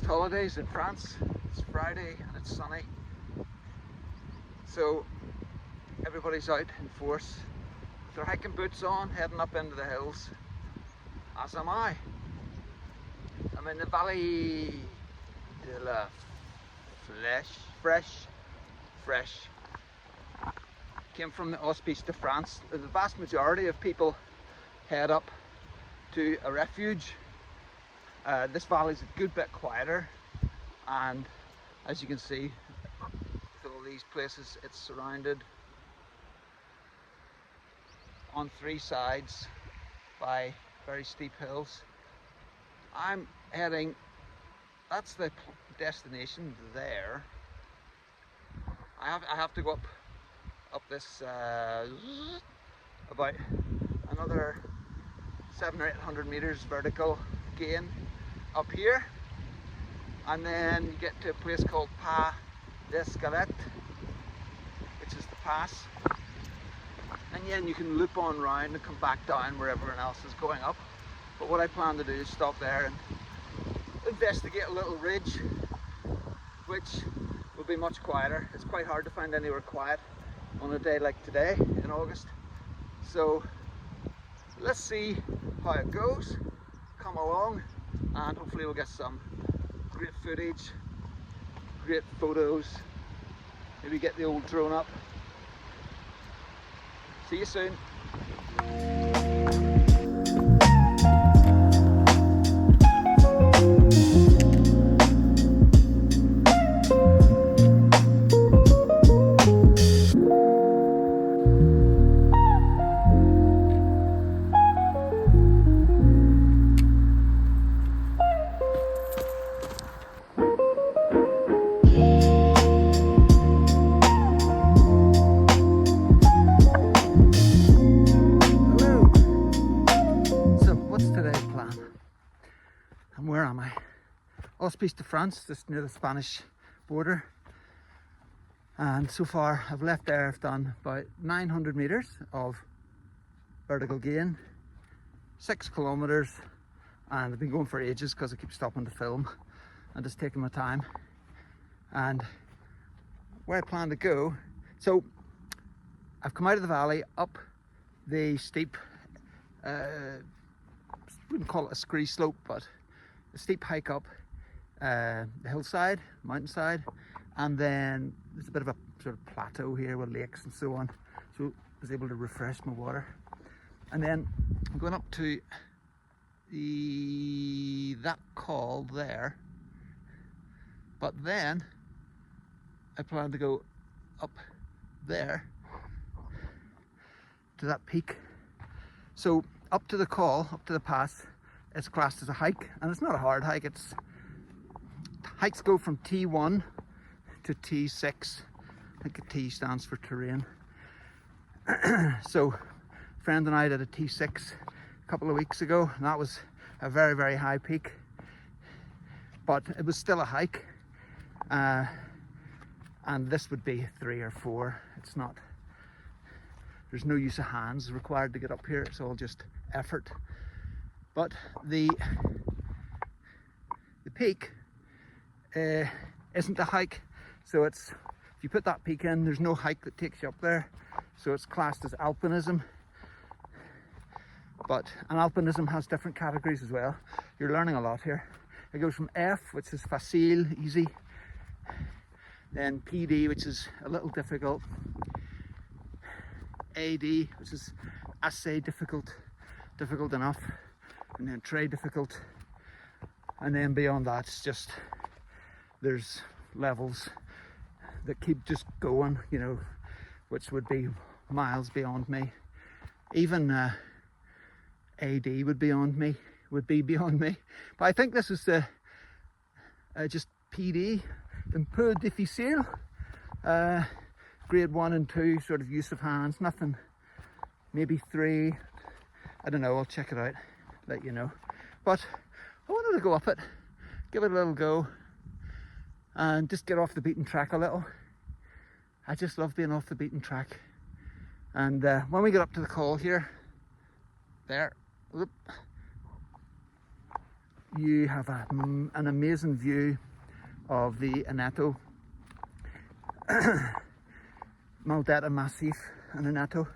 August holidays in France. It's Friday and it's sunny, so everybody's out in force with their hiking boots on, heading up into the hills, as am I. I'm in the Valley de la Fresh. Came from the Hospice de France. The vast majority of people head up to a refuge. This valley's a good bit quieter, and as you can see, with all these places, it's surrounded on three sides by very steep hills. I'm heading, that's the destination there. I have to go up this about another 700 or 800 meters vertical gain up here, and then you get to a place called Pas d'Escalette, which is the pass, and then you can loop on round and come back down where everyone else is going up. But what I plan to do is stop there and investigate a little ridge, which will be much quieter. It's quite hard to find anywhere quiet on a day like today in August, so let's see how it goes. Come along, and hopefully we'll get some great footage, great photos, maybe get the old drone up. See you soon. Where am I? Hospice de France, just near the Spanish border. And so far I've left there, I've done about 900 meters of vertical gain, 6 kilometers, and I've been going for ages because I keep stopping to film and just taking my time. And where I plan to go, so I've come out of the valley up the steep, wouldn't call it a scree slope, but a steep hike up the hillside, mountainside, and then there's a bit of a sort of plateau here with lakes and so on, so I was able to refresh my water. And then I'm going up to that col there, but then I plan to go up there to that peak. So up to the col, up to the pass, it's classed as a hike, and it's not a hard hike. It's hikes go from T1 to T6. I think a T stands for terrain. So a friend and I did a T6 a couple of weeks ago, and that was a very, very high peak, but it was still a hike. And this would be 3 or 4. It's not, there's no use of hands required to get up here. It's all just effort. But the peak isn't a hike, so it's, if you put that peak in, there's no hike that takes you up there, so it's classed as alpinism. But an alpinism has different categories as well. You're learning a lot here. It goes from F, which is facile, easy, then PD, which is a little difficult, AD, which is assez difficult enough, and then très difficult, and then beyond that it's just, there's levels that keep just going, you know, which would be miles beyond me. Even AD would be beyond me. But I think this is just PD, un peu difficile, grade 1 and 2 sort of use of hands, nothing, maybe 3, I don't know, I'll check it out, let you know. But I wanted to go up it, give it a little go, and just get off the beaten track a little. I just love being off the beaten track. And when we get up to the col here, there, whoop, you have an amazing view of the Aneto, Maldetta Massif and Aneto,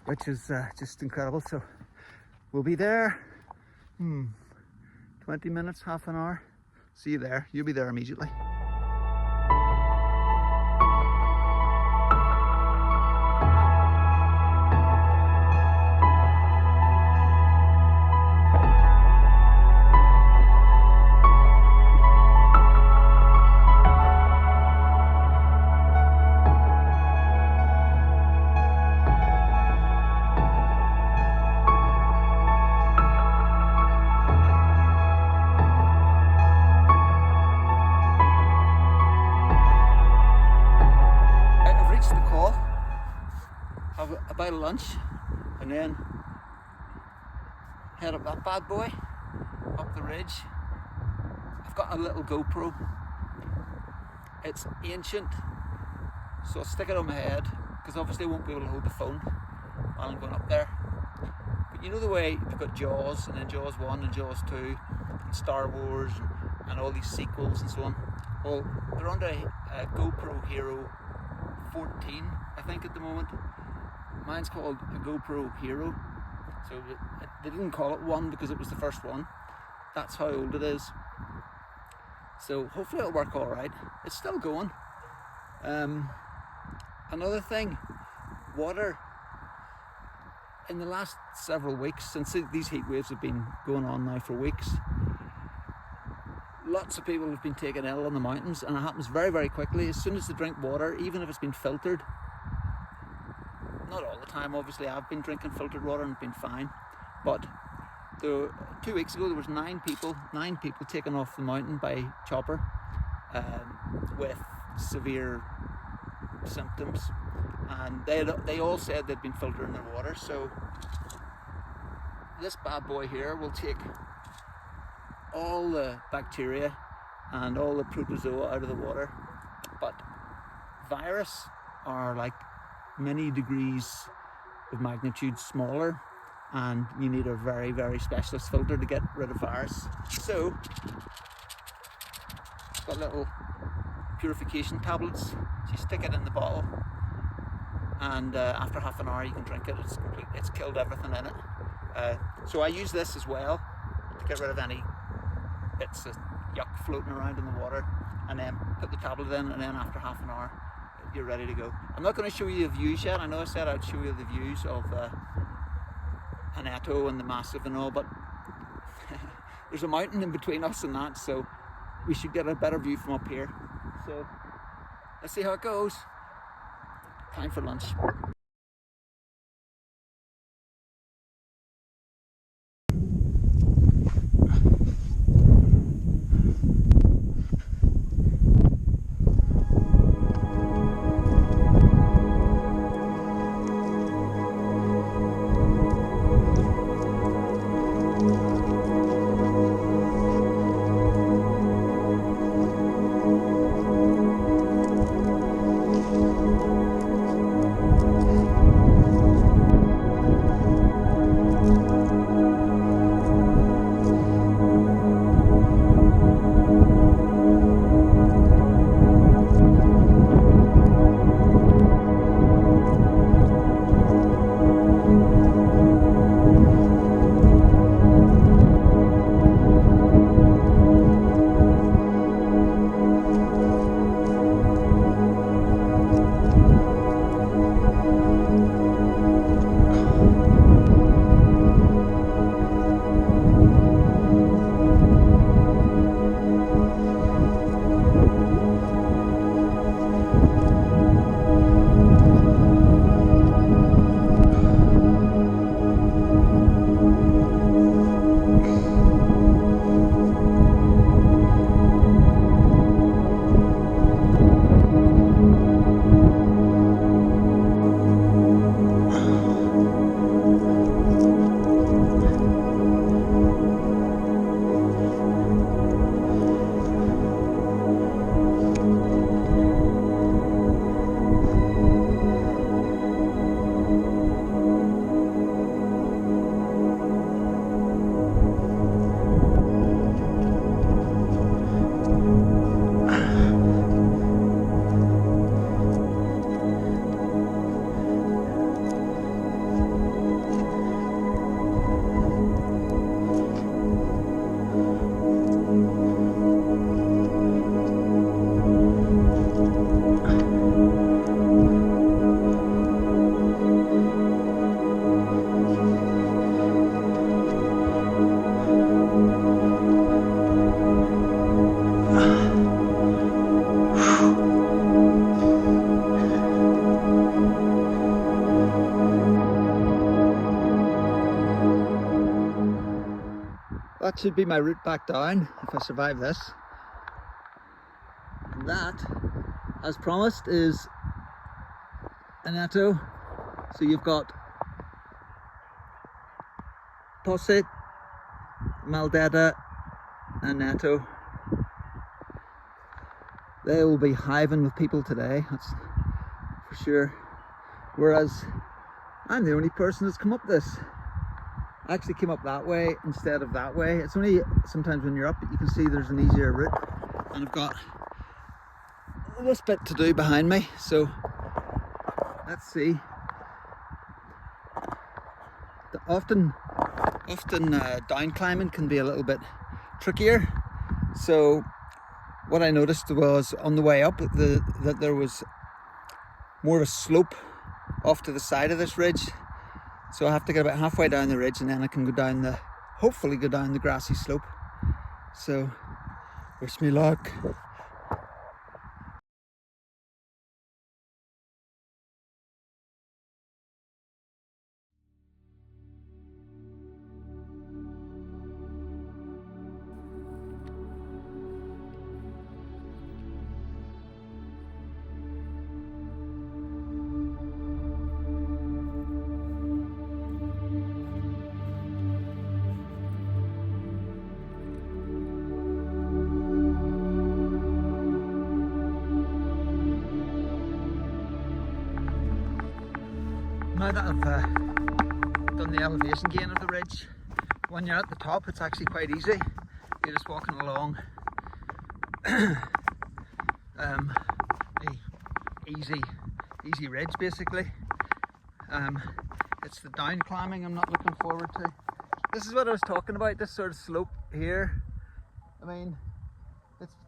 which is just incredible. So we'll be there 20 minutes, half an hour. See you there. You'll be there immediately. Have a bite of lunch and then head up that bad boy up the ridge. I've got a little GoPro. It's ancient, so I'll stick it on my head because obviously I won't be able to hold the phone while I'm going up there. But you know the way you've got Jaws, and then Jaws 1 and Jaws 2 and Star Wars and all these sequels and so on. Well, they're under a GoPro Hero 14, I think, at the moment. Mine's called a GoPro Hero, so they didn't call it 1 because it was the first one. That's how old it is. So hopefully it'll work all right. It's still going. Another thing, water. In the last several weeks, since these heat waves have been going on now for weeks, lots of people have been taken ill on the mountains, and it happens very, very quickly. As soon as they drink water, even if it's been filtered, not all the time, obviously. I've been drinking filtered water and been fine, but 2 weeks ago there was 9 people taken off the mountain by chopper with severe symptoms, and they all said they'd been filtering their water. So this bad boy here will take all the bacteria and all the protozoa out of the water, but virus are like many degrees of magnitude smaller, and you need a very, very specialist filter to get rid of virus. So it's got little purification tablets, so you stick it in the bottle, and after half an hour you can drink it. It's killed everything in it. So I use this as well to get rid of any bits of yuck floating around in the water, and then put the tablet in, and then after half an hour you're ready to go. I'm not going to show you the views yet. I know I said I'd show you the views of Aneto and the Massif and all, but there's a mountain in between us and that, so we should get a better view from up here. So let's see how it goes. Time for lunch. that should be my route back down if I survive this. And that, as promised, is Aneto. So you've got Posset, Maldeta, and Aneto. They will be hiving with people today, that's for sure. Whereas I'm the only person that's come up this. I actually came up that way instead of that way. It's only sometimes when you're up you can see there's an easier route. And I've got this bit to do behind me, so let's see. Often down climbing can be a little bit trickier. So what I noticed was on the way up that there was more of a slope off to the side of this ridge. So I have to get about halfway down the ridge and then I can go down hopefully go down the grassy slope. So wish me luck. Now that I've done the elevation gain of the ridge, when you're at the top it's actually quite easy. You're just walking along easy ridge basically. It's the down climbing I'm not looking forward to. This is what I was talking about, this sort of slope here. I mean,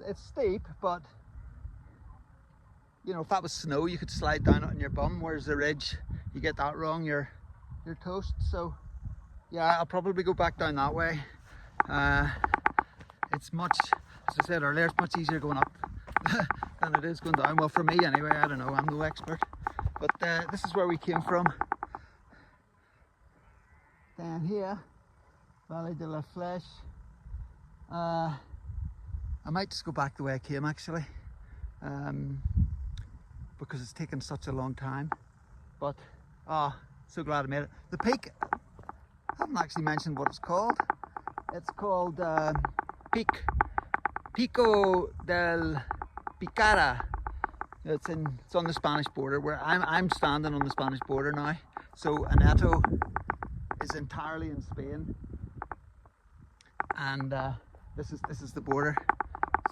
it's steep, but you know, if that was snow you could slide down it on your bum, whereas the ridge, you get that wrong, you're toast. So yeah, I'll probably go back down that way. It's much, as I said earlier, it's much easier going up than it is going down. Well, for me anyway, I don't know, I'm no expert. But this is where we came from. Down here, Valley de la Flèche. I might just go back the way I came actually, because it's taken such a long time. But so glad I made it. The peak, I haven't actually mentioned what it's called. It's called Pico del Picada. It's on the Spanish border, where I'm standing on the Spanish border now. So Aneto is entirely in Spain, and this is the border.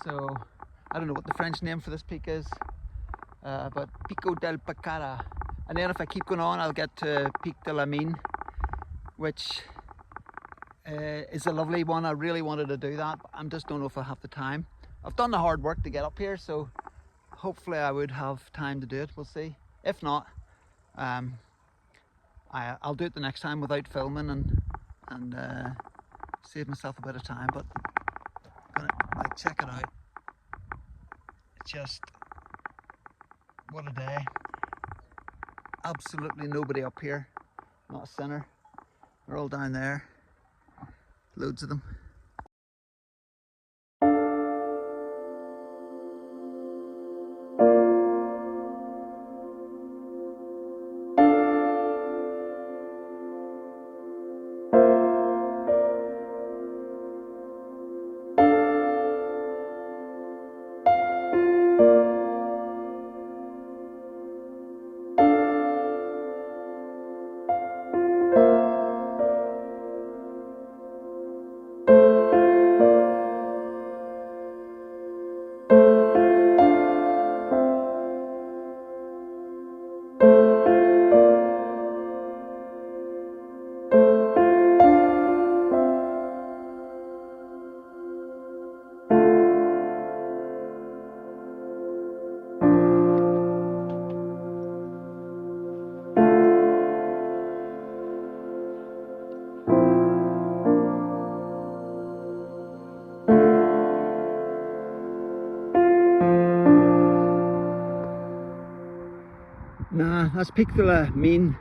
So I don't know what the French name for this peak is, but Pico del Picada. And then if I keep going on, I'll get to Pic de la Mine, which is a lovely one. I really wanted to do that, but I just don't know if I have the time. I've done the hard work to get up here, so hopefully I would have time to do it. We'll see. If not, I'll do it the next time without filming and save myself a bit of time. But I'm gonna check it out. It's just, what a day. Absolutely nobody up here, not a sinner. They're all down there, loads of them. Nah, that's Pic de la Mine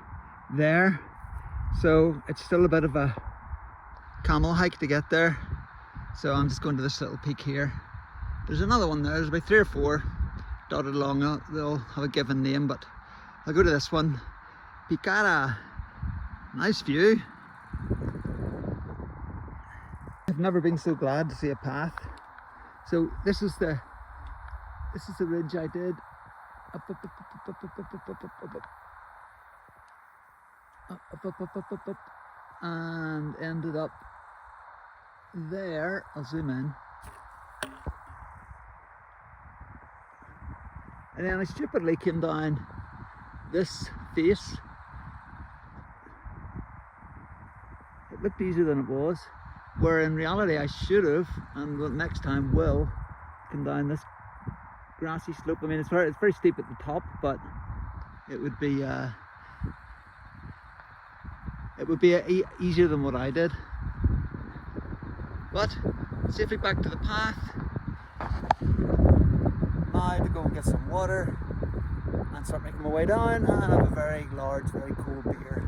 there, so it's still a bit of a camel hike to get there. So I'm just going to this little peak here. There's another one there, there's about 3 or 4 dotted along. They'll have a given name, but I'll go to this one. Picada. Nice view. I've never been so glad to see a path. So this is the ridge I did. Up, and ended up there. I'll zoom in. And then I stupidly came down this face. It looked easier than it was, where in reality I should have, and the next time will, come down this grassy slope. I mean, it's very steep at the top, but it would be easier than what I did. But safely back to the path. Now to go and get some water and start making my way down and have a very large, very cool beer.